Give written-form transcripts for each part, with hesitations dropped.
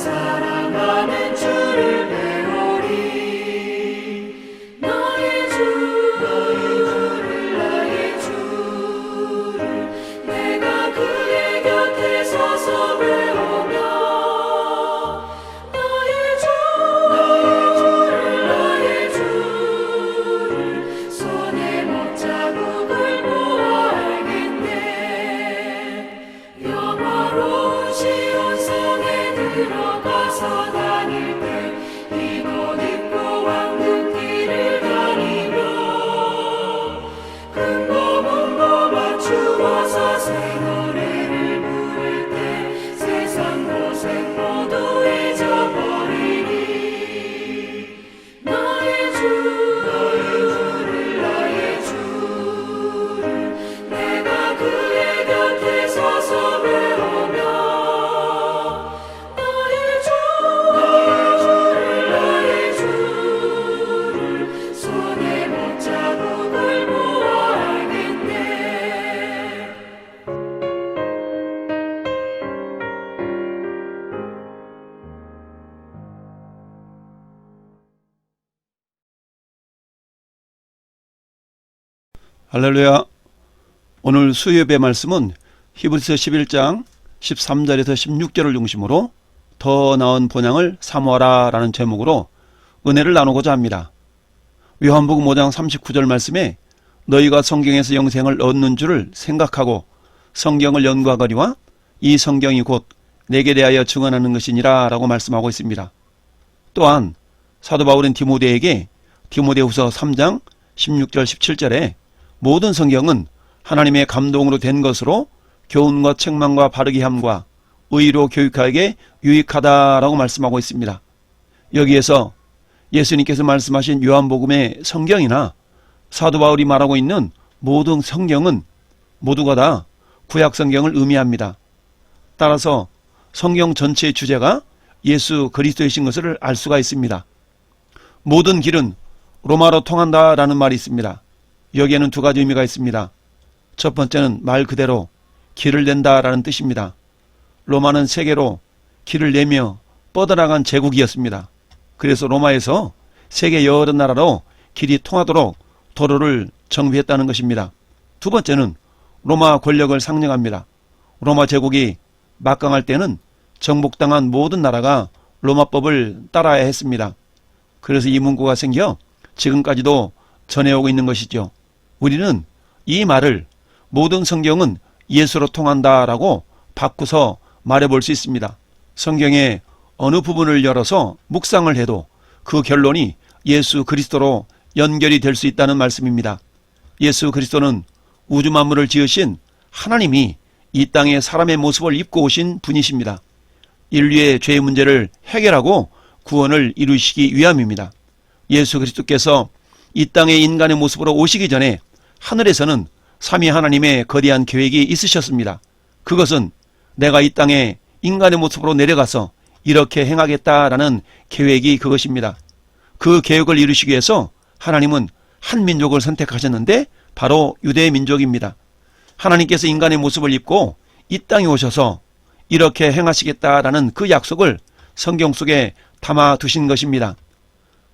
사랑하는 주를 배우리. 나의 주를 나의 주를 내가 그의 곁에 서서 배우며 나의 주를 손에 못자국을 보아 알겠네. 영화로운 시온성에 들어가서 다닐 때 이곳 입고 왕국길을 다니며 근거 문거 맞추어서 새 노래를 부를 때 세상 고생 모두 잊어버리니. 나의 주를 나의 주를 내가 그의 곁에 서서 배우며 나의 주를 손에 못자국을 보아 알겠네. 할렐루야. 오늘 수요예배 말씀은 히브리서 11장 13절에서 16절을 중심으로 더 나은 본향을 사모하라 라는 제목으로 은혜를 나누고자 합니다. 요한복음 5장 39절 말씀에 너희가 성경에서 영생을 얻는 줄을 생각하고 성경을 연구하거니와 이 성경이 곧 내게 대하여 증언하는 것이니라 라고 말씀하고 있습니다. 또한 사도 바울은 디모데에게 디모데후서 3장 16절 17절에 모든 성경은 하나님의 감동으로 된 것으로 교훈과 책망과 바르게 함과 의로 교육하기에 유익하다라고 말씀하고 있습니다. 여기에서 예수님께서 말씀하신 요한복음의 성경이나 사도 바울이 말하고 있는 모든 성경은 모두가 다 구약 성경을 의미합니다. 따라서 성경 전체의 주제가 예수 그리스도이신 것을 알 수가 있습니다. 모든 길은 로마로 통한다라는 말이 있습니다. 여기에는 두 가지 의미가 있습니다. 첫 번째는 말 그대로 길을 낸다라는 뜻입니다. 로마는 세계로 길을 내며 뻗어나간 제국이었습니다. 그래서 로마에서 세계 여러 나라로 길이 통하도록 도로를 정비했다는 것입니다. 두 번째는 로마 권력을 상징합니다. 로마 제국이 막강할 때는 정복당한 모든 나라가 로마법을 따라야 했습니다. 그래서 이 문구가 생겨 지금까지도 전해오고 있는 것이죠. 우리는 이 말을 모든 성경은 예수로 통한다라고 바꾸서 말해볼 수 있습니다. 성경의 어느 부분을 열어서 묵상을 해도 그 결론이 예수 그리스도로 연결이 될 수 있다는 말씀입니다. 예수 그리스도는 우주 만물을 지으신 하나님이 이 땅에 사람의 모습을 입고 오신 분이십니다. 인류의 죄의 문제를 해결하고 구원을 이루시기 위함입니다. 예수 그리스도께서 이 땅에 인간의 모습으로 오시기 전에 하늘에서는 삼위 하나님의 거대한 계획이 있으셨습니다. 그것은 내가 이 땅에 인간의 모습으로 내려가서 이렇게 행하겠다라는 계획이 그것입니다. 그 계획을 이루시기 위해서 하나님은 한 민족을 선택하셨는데 바로 유대 민족입니다. 하나님께서 인간의 모습을 입고 이 땅에 오셔서 이렇게 행하시겠다라는 그 약속을 성경 속에 담아 두신 것입니다.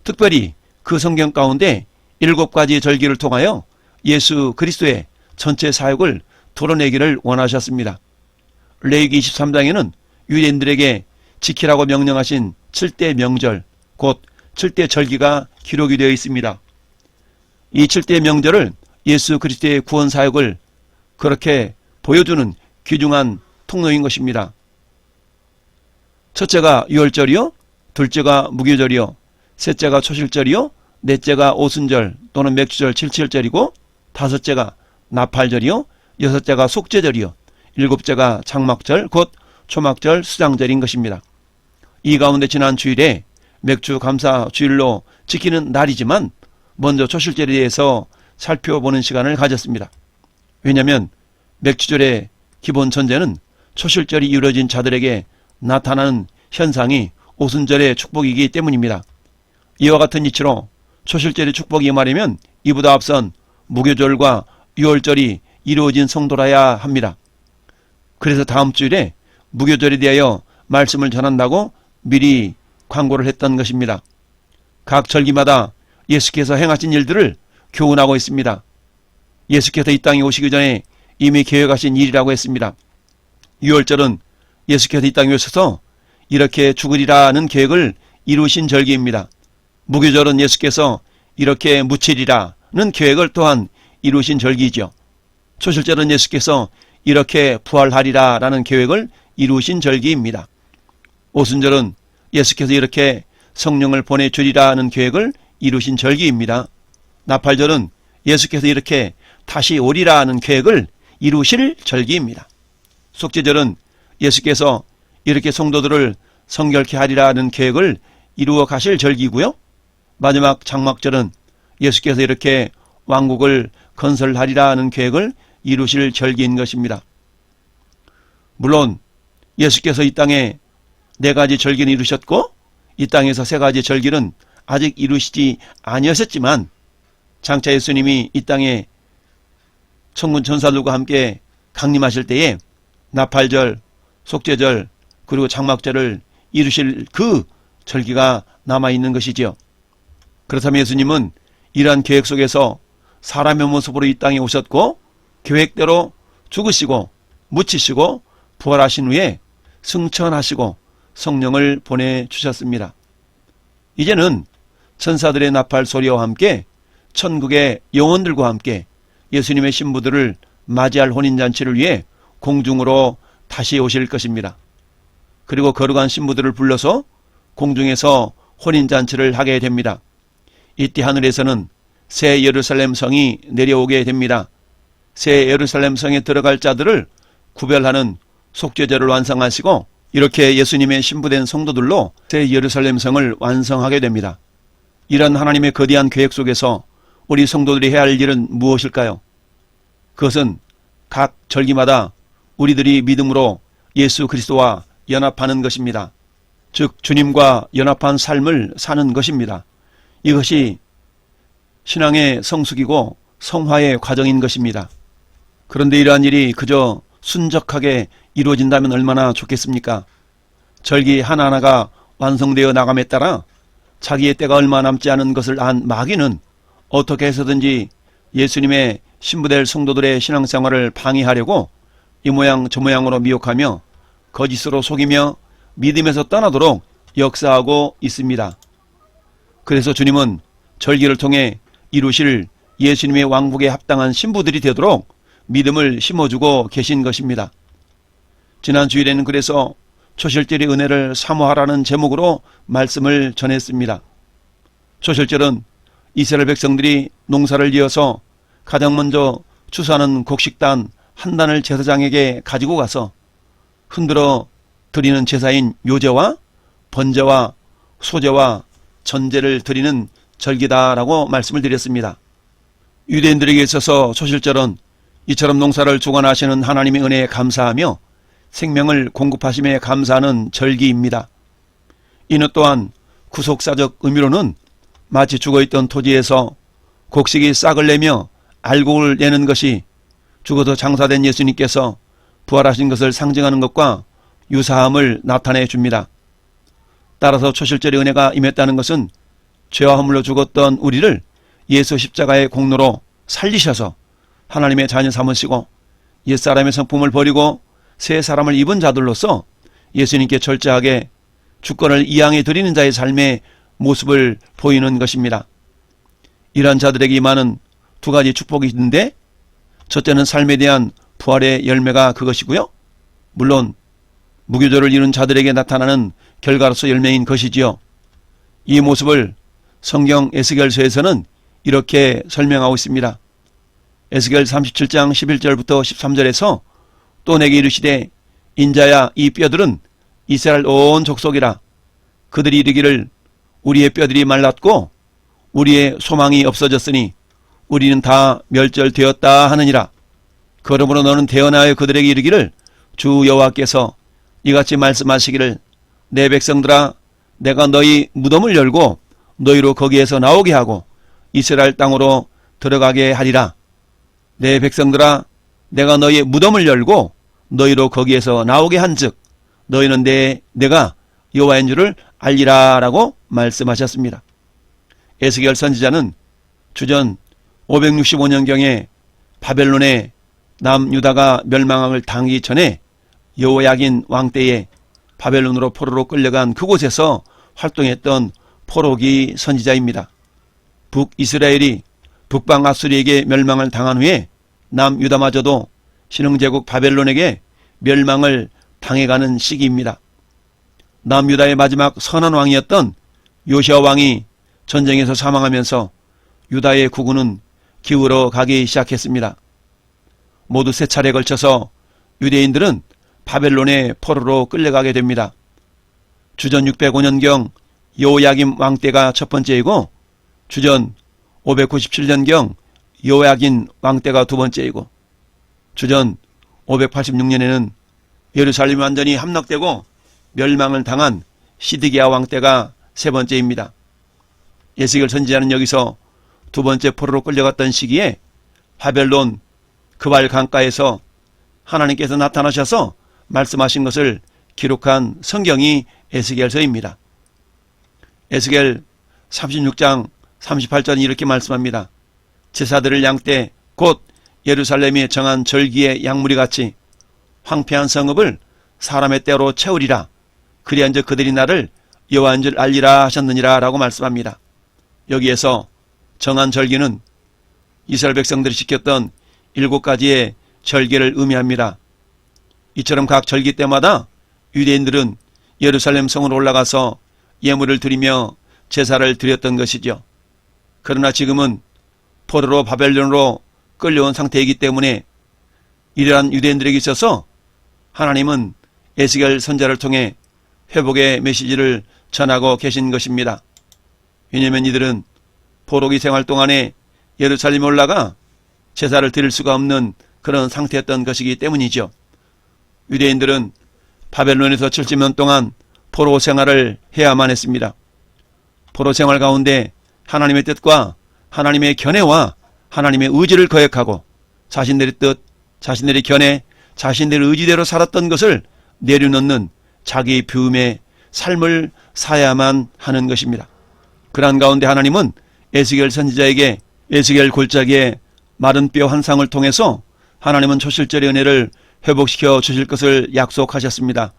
특별히 그 성경 가운데 7가지 절기를 통하여 예수 그리스도의 전체 사역을 드러내기를 원하셨습니다. 레위기 23장에는 유대인들에게 지키라고 명령하신 7대 명절, 곧 7대 절기가 기록이 되어 있습니다. 이 7대 명절을 예수 그리스도의 구원 사역을 그렇게 보여주는 귀중한 통로인 것입니다. 첫째가 유월절이요, 둘째가 무교절이요, 셋째가 초실절이요, 넷째가 오순절 또는 맥주절 77절이고, 다섯째가 나팔절이요, 여섯째가 속죄절이요, 일곱째가 장막절 곧 초막절 수장절인 것입니다. 이 가운데 지난 주일에 맥주 감사 주일로 지키는 날이지만 먼저 초실절에 대해서 살펴보는 시간을 가졌습니다. 왜냐하면 맥주절의 기본 전제는 초실절이 이루어진 자들에게 나타나는 현상이 오순절의 축복이기 때문입니다. 이와 같은 이치로 초실절의 축복이 임하려면 이보다 앞선 무교절과 유월절이 이루어진 성도라야 합니다. 그래서 다음 주일에 무교절에 대하여 말씀을 전한다고 미리 광고를 했던 것입니다. 각 절기마다 예수께서 행하신 일들을 교훈하고 있습니다. 예수께서 이 땅에 오시기 전에 이미 계획하신 일이라고 했습니다. 유월절은 예수께서 이 땅에 오셔서 이렇게 죽으리라는 계획을 이루신 절기입니다. 무교절은 예수께서 이렇게 묻히리라는 계획을 또한 이루신 절기이죠. 초실절은 예수께서 이렇게 부활하리라라는 계획을 이루신 절기입니다. 오순절은 예수께서 이렇게 성령을 보내주리라는 계획을 이루신 절기입니다. 나팔절은 예수께서 이렇게 다시 오리라는 계획을 이루실 절기입니다. 속죄절은 예수께서 이렇게 성도들을 성결케 하리라는 계획을 이루어 가실 절기고요. 마지막 장막절은 예수께서 이렇게 왕국을 건설하리라는 계획을 이루실 절기인 것입니다. 물론 예수께서 이 땅에 4가지 절기는 이루셨고 이 땅에서 3가지 절기는 아직 이루시지 아니하셨지만 장차 예수님이 이 땅에 천군 천사들과 함께 강림하실 때에 나팔절, 속죄절, 그리고 장막절을 이루실 그 절기가 남아있는 것이지요. 그렇다면 예수님은 이러한 계획 속에서 사람의 모습으로 이 땅에 오셨고 계획대로 죽으시고 묻히시고 부활하신 후에 승천하시고 성령을 보내주셨습니다. 이제는 천사들의 나팔 소리와 함께 천국의 영혼들과 함께 예수님의 신부들을 맞이할 혼인잔치를 위해 공중으로 다시 오실 것입니다. 그리고 거룩한 신부들을 불러서 공중에서 혼인잔치를 하게 됩니다. 이때 하늘에서는 새 예루살렘 성이 내려오게 됩니다. 새 예루살렘 성에 들어갈 자들을 구별하는 속죄제를 완성하시고 이렇게 예수님의 신부된 성도들로 새 예루살렘 성을 완성하게 됩니다. 이런 하나님의 거대한 계획 속에서 우리 성도들이 해야 할 일은 무엇일까요? 그것은 각 절기마다 우리들이 믿음으로 예수 그리스도와 연합하는 것입니다. 즉 주님과 연합한 삶을 사는 것입니다. 이것이 신앙의 성숙이고 성화의 과정인 것입니다. 그런데 이러한 일이 그저 순적하게 이루어진다면 얼마나 좋겠습니까? 절기 하나하나가 완성되어 나감에 따라 자기의 때가 얼마 남지 않은 것을 안 마귀는 어떻게 해서든지 예수님의 신부될 성도들의 신앙생활을 방해하려고 이 모양 저 모양으로 미혹하며 거짓으로 속이며 믿음에서 떠나도록 역사하고 있습니다. 그래서 주님은 절기를 통해 이루실 예수님의 왕국에 합당한 신부들이 되도록 믿음을 심어주고 계신 것입니다. 지난 주일에는 그래서 초실절의 은혜를 사모하라는 제목으로 말씀을 전했습니다. 초실절은 이스라엘 백성들이 농사를 지어서 가장 먼저 추수하는 곡식단 한 단을 제사장에게 가지고 가서 흔들어 드리는 제사인 요제와 번제와 소제와 전제를 드리는 절기다라고 말씀을 드렸습니다. 유대인들에게 있어서 초실절은 이처럼 농사를 주관하시는 하나님의 은혜에 감사하며 생명을 공급하심에 감사하는 절기입니다. 이는 또한 구속사적 의미로는 마치 죽어있던 토지에서 곡식이 싹을 내며 알곡을 내는 것이 죽어서 장사된 예수님께서 부활하신 것을 상징하는 것과 유사함을 나타내 줍니다. 따라서 초실절의 은혜가 임했다는 것은 죄와 허물로 죽었던 우리를 예수 십자가의 공로로 살리셔서 하나님의 자녀 삼으시고 옛사람의 성품을 버리고 새 사람을 입은 자들로서 예수님께 철저하게 주권을 이양해 드리는 자의 삶의 모습을 보이는 것입니다. 이러한 자들에게 임하는 2가지 축복이 있는데 첫째는 삶에 대한 부활의 열매가 그것이고요. 물론 무교절을 이룬 자들에게 나타나는 결과로서 열매인 것이지요. 이 모습을 성경 에스겔서에서는 이렇게 설명하고 있습니다. 에스겔 37장 11절부터 13절에서 또 내게 이르시되 인자야 이 뼈들은 이스라엘 온 족속이라. 그들이 이르기를 우리의 뼈들이 말랐고 우리의 소망이 없어졌으니 우리는 다 멸절되었다 하느니라. 그러므로 너는 대언하여 그들에게 이르기를 주 여호와께서 이같이 말씀하시기를 내 백성들아 내가 너희 무덤을 열고 너희로 거기에서 나오게 하고 이스라엘 땅으로 들어가게 하리라. 내 백성들아 내가 너희의 무덤을 열고 너희로 거기에서 나오게 한즉 너희는 내가 여호와인 줄을 알리라 라고 말씀하셨습니다. 에스겔 선지자는 주전 565년경에 바벨론의 남유다가 멸망을 당하기 전에 여호야긴 왕 때에 바벨론으로 포로로 끌려간 그곳에서 활동했던 포로기 선지자입니다. 북이스라엘이 북방 아수리에게 멸망을 당한 후에 남유다마저도 신흥제국 바벨론에게 멸망을 당해가는 시기입니다. 남유다의 마지막 선한 왕이었던 요시아 왕이 전쟁에서 사망하면서 유다의 국군은 기울어 가기 시작했습니다. 모두 세 차례에 걸쳐서 유대인들은 바벨론의 포로로 끌려가게 됩니다. 주전 605년경 여호야김 왕 때가 첫 번째이고 주전 597년경 여호야긴 왕 때가 두 번째이고 주전 586년에는 예루살렘이 완전히 함락되고 멸망을 당한 시드기야 왕 때가 세 번째입니다. 에스겔 선지자는 여기서 두 번째 포로로 끌려갔던 시기에 바벨론 그발 강가에서 하나님께서 나타나셔서 말씀하신 것을 기록한 성경이 에스겔서입니다. 에스겔 36장 38절은 이렇게 말씀합니다. 제사드릴 양 때 곧 예루살렘에 정한 절기의 양무리 같이 황폐한 성읍을 사람의 때로 채우리라. 그리한즉 그들이 나를 여호와인 줄 알리라 하셨느니라 라고 말씀합니다. 여기에서 정한 절기는 이스라엘 백성들이 지켰던 7가지의 절기를 의미합니다. 이처럼 각 절기 때마다 유대인들은 예루살렘 성으로 올라가서 예물을 드리며 제사를 드렸던 것이죠. 그러나 지금은 포로로 바벨론으로 끌려온 상태이기 때문에 이러한 유대인들에게 있어서 하나님은 에스겔 선지자를 통해 회복의 메시지를 전하고 계신 것입니다. 왜냐하면 이들은 포로기 생활 동안에 예루살렘에 올라가 제사를 드릴 수가 없는 그런 상태였던 것이기 때문이죠. 유대인들은 바벨론에서 70년 동안 포로 생활을 해야만 했습니다. 포로 생활 가운데 하나님의 뜻과 하나님의 견해와 하나님의 의지를 거역하고 자신들의 뜻, 자신들의 견해, 자신들의 의지대로 살았던 것을 내려놓는 자기 비움의 삶을 사야만 하는 것입니다. 그러한 가운데 하나님은 에스겔 선지자에게 에스겔 골짜기의 마른 뼈 환상을 통해서 하나님은 초실절의 은혜를 회복시켜 주실 것을 약속하셨습니다.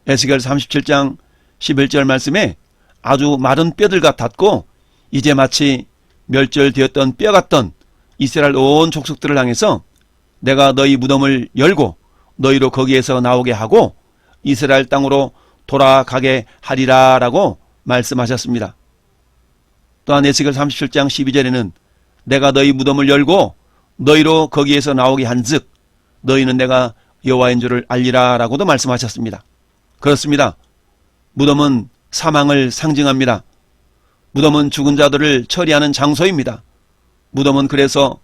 에스겔 37장 11절 말씀에 아주 마른 뼈들 같았고 이제 마치 멸절되었던 뼈 같던 이스라엘 온 족속들을 향해서 내가 너희 무덤을 열고 너희로 거기에서 나오게 하고 이스라엘 땅으로 돌아가게 하리라 라고 말씀하셨습니다. 또한 에스겔 37장 12절에는 내가 너희 무덤을 열고 너희로 거기에서 나오게 한즉 너희는 내가 여호와인 줄을 알리라 라고도 말씀하셨습니다. 그렇습니다. 무덤은 사망을 상징합니다. 무덤은 죽은 자들을 처리하는 장소입니다. 무덤은 그래서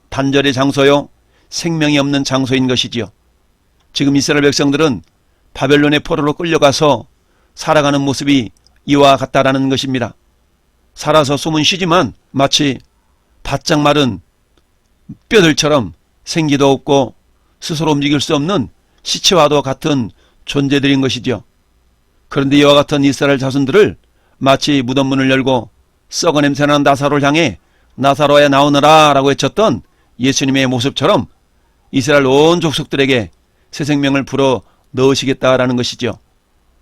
단절의 장소요, 생명이 없는 장소인 것이지요. 지금 이스라엘 백성들은 바벨론의 포로로 끌려가서 살아가는 모습이 이와 같다라는 것입니다. 살아서 숨은 쉬지만 마치 바짝 마른 뼈들처럼 생기도 없고 스스로 움직일 수 없는 시체와도 같은 존재들인 것이죠. 그런데 이와 같은 이스라엘 자손들을 마치 무덤 문을 열고 썩어 냄새나는 나사로를 향해 나사로야 나오너라 라고 외쳤던 예수님의 모습처럼 이스라엘 온 족속들에게 새 생명을 불어 넣으시겠다라는 것이죠.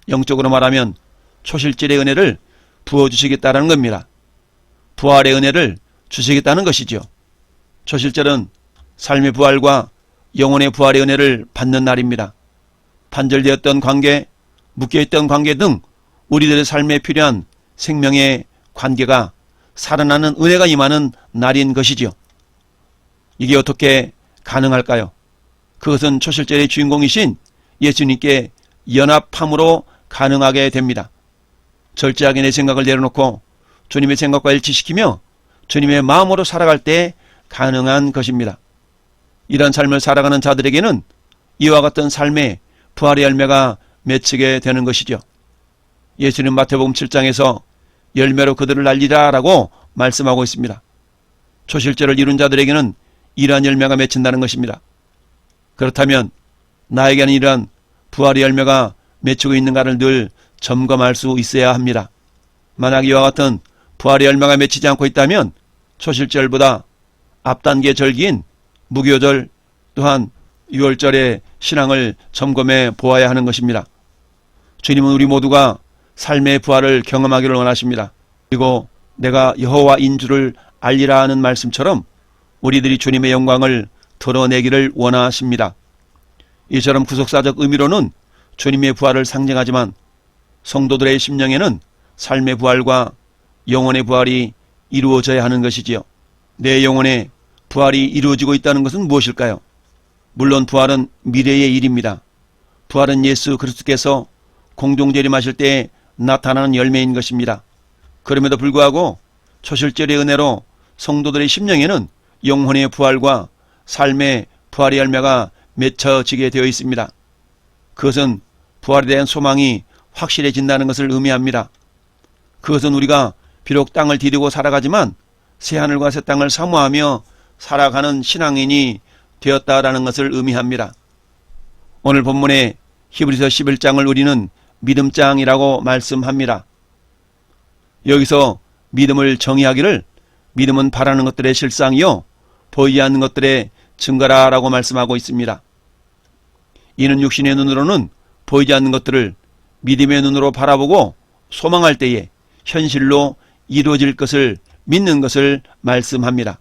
영적으로 말하면 초실절의 은혜를 부어주시겠다라는 겁니다. 부활의 은혜를 주시겠다는 것이죠. 초실절은 삶의 부활과 영혼의 부활의 은혜를 받는 날입니다. 단절되었던 관계, 묶여있던 관계 등 우리들의 삶에 필요한 생명의 관계가 살아나는 은혜가 임하는 날인 것이지요. 이게 어떻게 가능할까요? 그것은 초실절의 주인공이신 예수님께 연합함으로 가능하게 됩니다. 절제하게 내 생각을 내려놓고 주님의 생각과 일치시키며 주님의 마음으로 살아갈 때 가능한 것입니다. 이런 삶을 살아가는 자들에게는 이와 같은 삶의 부활의 열매가 맺히게 되는 것이죠. 예수님 마태복음 7장에서 열매로 그들을 알리라 라고 말씀하고 있습니다. 초실절을 이룬 자들에게는 이러한 열매가 맺힌다는 것입니다. 그렇다면 나에게는 이러한 부활의 열매가 맺히고 있는가를 늘 점검할 수 있어야 합니다. 만약 이와 같은 부활의 열매가 맺히지 않고 있다면 초실절보다 앞단계 절기인 무교절 또한 유월절의 신앙을 점검해 보아야 하는 것입니다. 주님은 우리 모두가 삶의 부활을 경험하기를 원하십니다. 그리고 내가 여호와인 줄을 알리라 하는 말씀처럼 우리들이 주님의 영광을 드러내기를 원하십니다. 이처럼 구속사적 의미로는 주님의 부활을 상징하지만 성도들의 심령에는 삶의 부활과 영혼의 부활이 이루어져야 하는 것이지요. 내 영혼의 부활이 이루어지고 있다는 것은 무엇일까요? 물론 부활은 미래의 일입니다. 부활은 예수 그리스도께서 공중재림하실 때에 나타나는 열매인 것입니다. 그럼에도 불구하고 초실절의 은혜로 성도들의 심령에는 영혼의 부활과 삶의 부활의 열매가 맺혀지게 되어 있습니다. 그것은 부활에 대한 소망이 확실해진다는 것을 의미합니다. 그것은 우리가 비록 땅을 디디고 살아가지만 새하늘과 새 땅을 사모하며 살아가는 신앙인이 되었다라는 것을 의미합니다. 오늘 본문의 히브리서 11장을 우리는 믿음장이라고 말씀합니다. 여기서 믿음을 정의하기를 믿음은 바라는 것들의 실상이요 보이지 않는 것들의 증거라라고 말씀하고 있습니다. 이는 육신의 눈으로는 보이지 않는 것들을 믿음의 눈으로 바라보고 소망할 때에 현실로 이루어질 것을 믿는 것을 말씀합니다.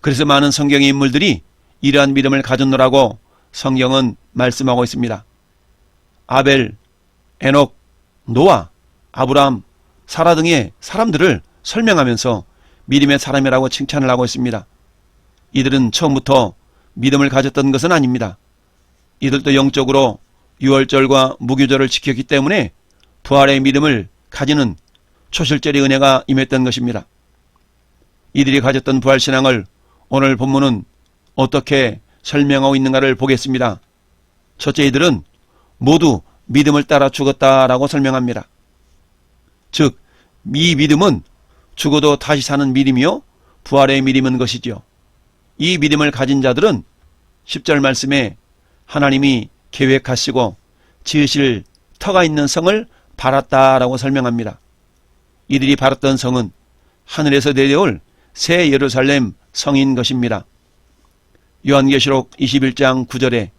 그래서 많은 성경의 인물들이 이러한 믿음을 가졌노라고 성경은 말씀하고 있습니다. 아벨, 에녹, 노아, 아브람, 사라 등의 사람들을 설명하면서 믿음의 사람이라고 칭찬을 하고 있습니다. 이들은 처음부터 믿음을 가졌던 것은 아닙니다. 이들도 영적으로 유월절과 무교절을 지켰기 때문에 부활의 믿음을 가지는 초실절의 은혜가 임했던 것입니다. 이들이 가졌던 부활신앙을 오늘 본문은 어떻게 설명하고 있는가를 보겠습니다. 첫째, 이들은 모두 믿음을 따라 죽었다라고 설명합니다. 즉, 이 믿음은 죽어도 다시 사는 믿음이요 부활의 믿음인 것이지요. 이 믿음을 가진 자들은 10절 말씀에 하나님이 계획하시고 지으실 터가 있는 성을 바랐다라고 설명합니다. 이들이 바랐던 성은 하늘에서 내려올 새 예루살렘 성인 것입니다. 요한계시록 21장 9절에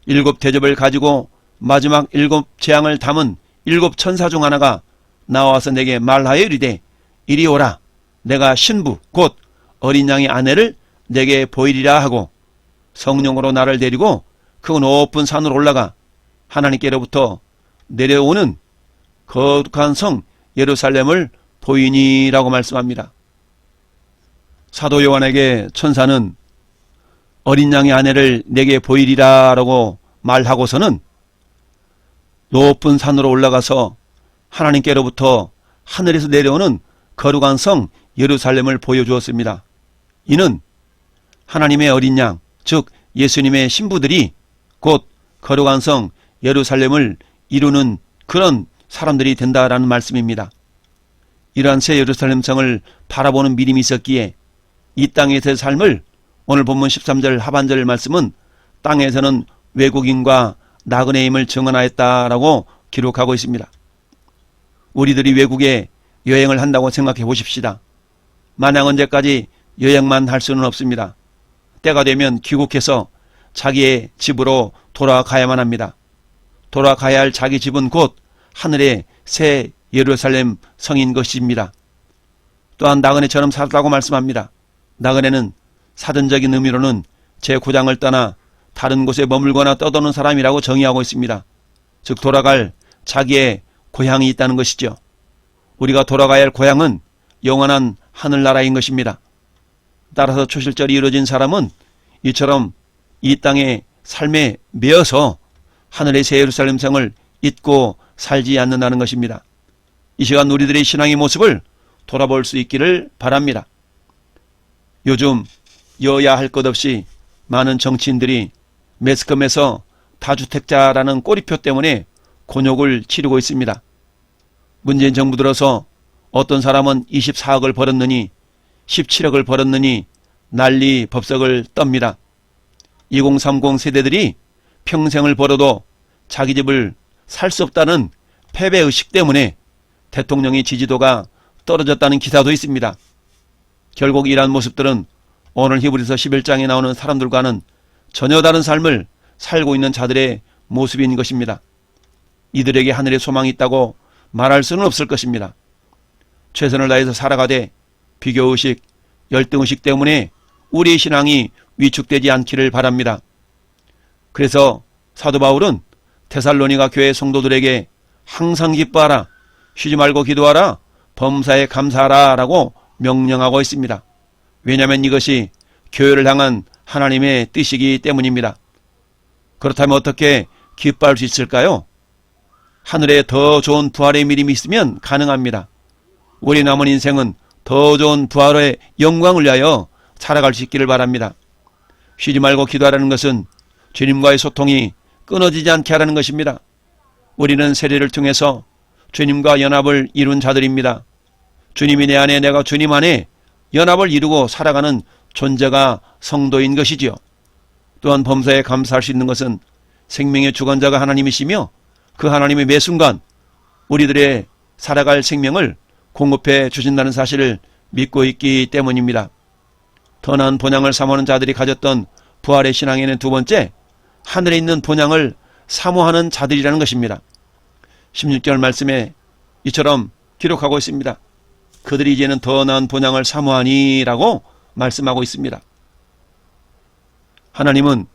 7 대접을 가지고 마지막 7 재앙을 담은 7 천사 중 하나가 나와서 내게 말하여 이르되 이리 오라, 내가 신부 곧 어린 양의 아내를 내게 보이리라 하고 성령으로 나를 데리고 그 높은 산으로 올라가 하나님께로부터 내려오는 거룩한 성 예루살렘을 보이니라고 말씀합니다. 사도 요한에게 천사는 어린 양의 아내를 내게 보이리라 라고 말하고서는 높은 산으로 올라가서 하나님께로부터 하늘에서 내려오는 거룩한 성 예루살렘을 보여주었습니다. 이는 하나님의 어린 양, 즉 예수님의 신부들이 곧 거룩한 성 예루살렘을 이루는 그런 사람들이 된다라는 말씀입니다. 이러한 새 예루살렘 성을 바라보는 믿음이 있었기에 이 땅에서의 삶을 오늘 본문 13절 하반절 말씀은 땅에서는 외국인과 나그네임을 증언하였다라고 기록하고 있습니다. 우리들이 외국에 여행을 한다고 생각해 보십시다. 마냥 언제까지 여행만 할 수는 없습니다. 때가 되면 귀국해서 자기의 집으로 돌아가야만 합니다. 돌아가야 할 자기 집은 곧 하늘의 새 예루살렘 성인 것입니다. 또한 나그네처럼 살다고 말씀합니다. 나그네는 사전적인 의미로는 제 고장을 떠나 다른 곳에 머물거나 떠도는 사람이라고 정의하고 있습니다. 즉 돌아갈 자기의 고향이 있다는 것이죠. 우리가 돌아가야 할 고향은 영원한 하늘나라인 것입니다. 따라서 초실절이 이루어진 사람은 이처럼 이 땅의 삶에 매여서 하늘의 새 예루살렘 성을 잊고 살지 않는다는 것입니다. 이 시간 우리들의 신앙의 모습을 돌아볼 수 있기를 바랍니다. 요즘 여야 할 것 없이 많은 정치인들이 매스컴에서 다주택자라는 꼬리표 때문에 곤욕을 치르고 있습니다. 문재인 정부 들어서 어떤 사람은 24억을 벌었느니 17억을 벌었느니 난리 법석을 떱니다. 2030 세대들이 평생을 벌어도 자기 집을 살 수 없다는 패배의식 때문에 대통령의 지지도가 떨어졌다는 기사도 있습니다. 결국 이러한 모습들은 오늘 히브리서 11장에 나오는 사람들과는 전혀 다른 삶을 살고 있는 자들의 모습인 것입니다. 이들에게 하늘의 소망이 있다고 말할 수는 없을 것입니다. 최선을 다해서 살아가되 비교의식, 열등의식 때문에 우리의 신앙이 위축되지 않기를 바랍니다. 그래서 사도 바울은 데살로니가 교회 성도들에게 항상 기뻐하라, 쉬지 말고 기도하라, 범사에 감사하라 라고 명령하고 있습니다. 왜냐하면 이것이 교회를 향한 하나님의 뜻이기 때문입니다. 그렇다면 어떻게 기뻐할 수 있을까요? 하늘에 더 좋은 부활의 미림이 있으면 가능합니다. 우리 남은 인생은 더 좋은 부활의 영광을 위하여 살아갈 수 있기를 바랍니다. 쉬지 말고 기도하라는 것은 주님과의 소통이 끊어지지 않게 하라는 것입니다. 우리는 세례를 통해서 주님과 연합을 이룬 자들입니다. 주님이 내 안에, 내가 주님 안에 연합을 이루고 살아가는 존재가 성도인 것이지요. 또한 범사에 감사할 수 있는 것은 생명의 주관자가 하나님이시며 그 하나님의 매 순간 우리들의 살아갈 생명을 공급해 주신다는 사실을 믿고 있기 때문입니다. 더 나은 본향을 사모하는 자들이 가졌던 부활의 신앙에는 두 번째, 하늘에 있는 본향을 사모하는 자들이라는 것입니다. 16절 말씀에 이처럼 기록하고 있습니다. 그들이 이제는 더 나은 본향을 사모하니 라고 말씀하고 있습니다. 하나님은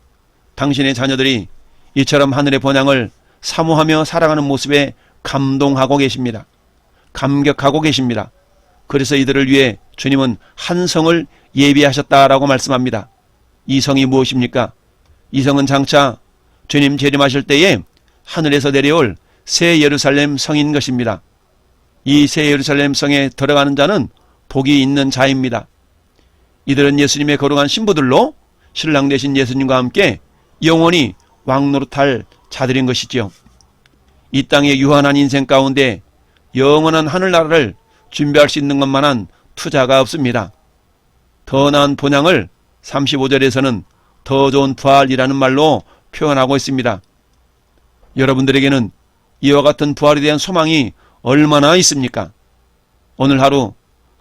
당신의 자녀들이 이처럼 하늘의 본향을 사모하며 살아가는 모습에 감동하고 계십니다. 감격하고 계십니다. 그래서 이들을 위해 주님은 한 성을 예비하셨다라고 말씀합니다. 이 성이 무엇입니까? 이 성은 장차 주님 재림하실 때에 하늘에서 내려올 새 예루살렘 성인 것입니다. 이 새 예루살렘 성에 들어가는 자는 복이 있는 자입니다. 이들은 예수님의 거룩한 신부들로 신랑 되신 예수님과 함께 영원히 왕노릇할 자들인 것이지요. 이 땅의 유한한 인생 가운데 영원한 하늘나라를 준비할 수 있는 것만한 투자가 없습니다. 더 나은 본향을 35절에서는 더 좋은 부활이라는 말로 표현하고 있습니다. 여러분들에게는 이와 같은 부활에 대한 소망이 얼마나 있습니까? 오늘 하루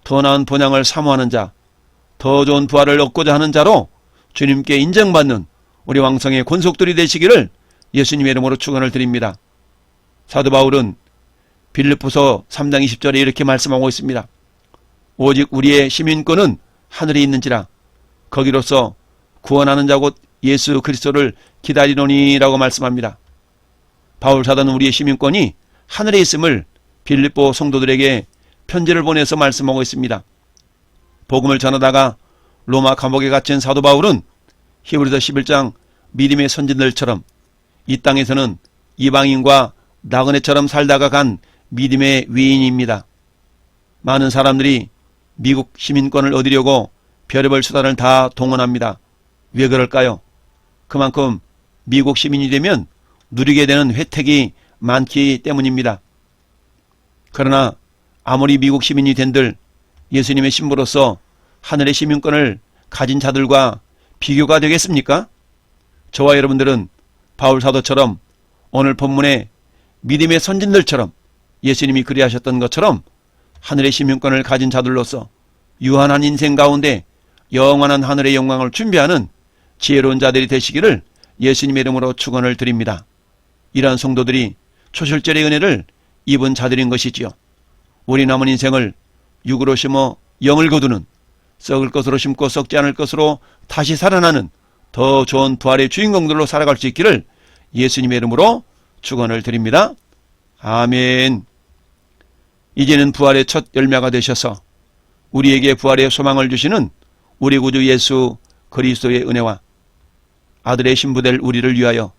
더 나은 본향을 사모하는 자, 더 좋은 부활을 얻고자 하는 자로 주님께 인정받는 우리 왕성의 권속들이 되시기를 예수님의 이름으로 축원을 드립니다. 사도 바울은 빌립보서 3장 20절에 이렇게 말씀하고 있습니다. 오직 우리의 시민권은 하늘에 있는지라 거기로서 구원하는 자 곧 예수 그리스도를 기다리노니 라고 말씀합니다. 바울 사도는 우리의 시민권이 하늘에 있음을 빌립보 성도들에게 편지를 보내서 말씀하고 있습니다. 복음을 전하다가 로마 감옥에 갇힌 사도 바울은 히브리서 11장 믿음의 선진들처럼 이 땅에서는 이방인과 나그네처럼 살다가 간 믿음의 위인입니다. 많은 사람들이 미국 시민권을 얻으려고 별의별 수단을 다 동원합니다. 왜 그럴까요? 그만큼 미국 시민이 되면 누리게 되는 혜택이 많기 때문입니다. 그러나 아무리 미국 시민이 된들 예수님의 신부로서 하늘의 시민권을 가진 자들과 비교가 되겠습니까? 저와 여러분들은 바울 사도처럼 오늘 본문의 믿음의 선진들처럼 예수님이 그리하셨던 것처럼 하늘의 시민권을 가진 자들로서 유한한 인생 가운데 영원한 하늘의 영광을 준비하는 지혜로운 자들이 되시기를 예수님의 이름으로 축원을 드립니다. 이러한 성도들이 초실절의 은혜를 입은 자들인 것이지요. 우리 남은 인생을 육으로 심어 영을 거두는, 썩을 것으로 심고 썩지 않을 것으로 다시 살아나는 더 좋은 부활의 주인공들로 살아갈 수 있기를 예수님의 이름으로 축원을 드립니다. 아멘. 이제는 부활의 첫 열매가 되셔서 우리에게 부활의 소망을 주시는 우리 구주 예수 그리스도의 은혜와 아들의 신부될 우리를 위하여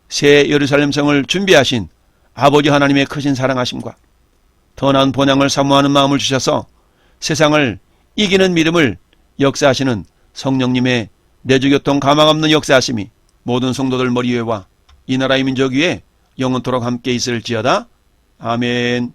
새 예루살렘 성을 준비하신 아버지 하나님의 크신 사랑하심과 더 나은 본향을 사모하는 마음을 주셔서 세상을 이기는 믿음을 역사하시는 성령님의 내주교통 가망없는 역사하심이 모든 성도들 머리 위에와 이 나라의 민족 위에 영원토록 함께 있을지어다. 아멘.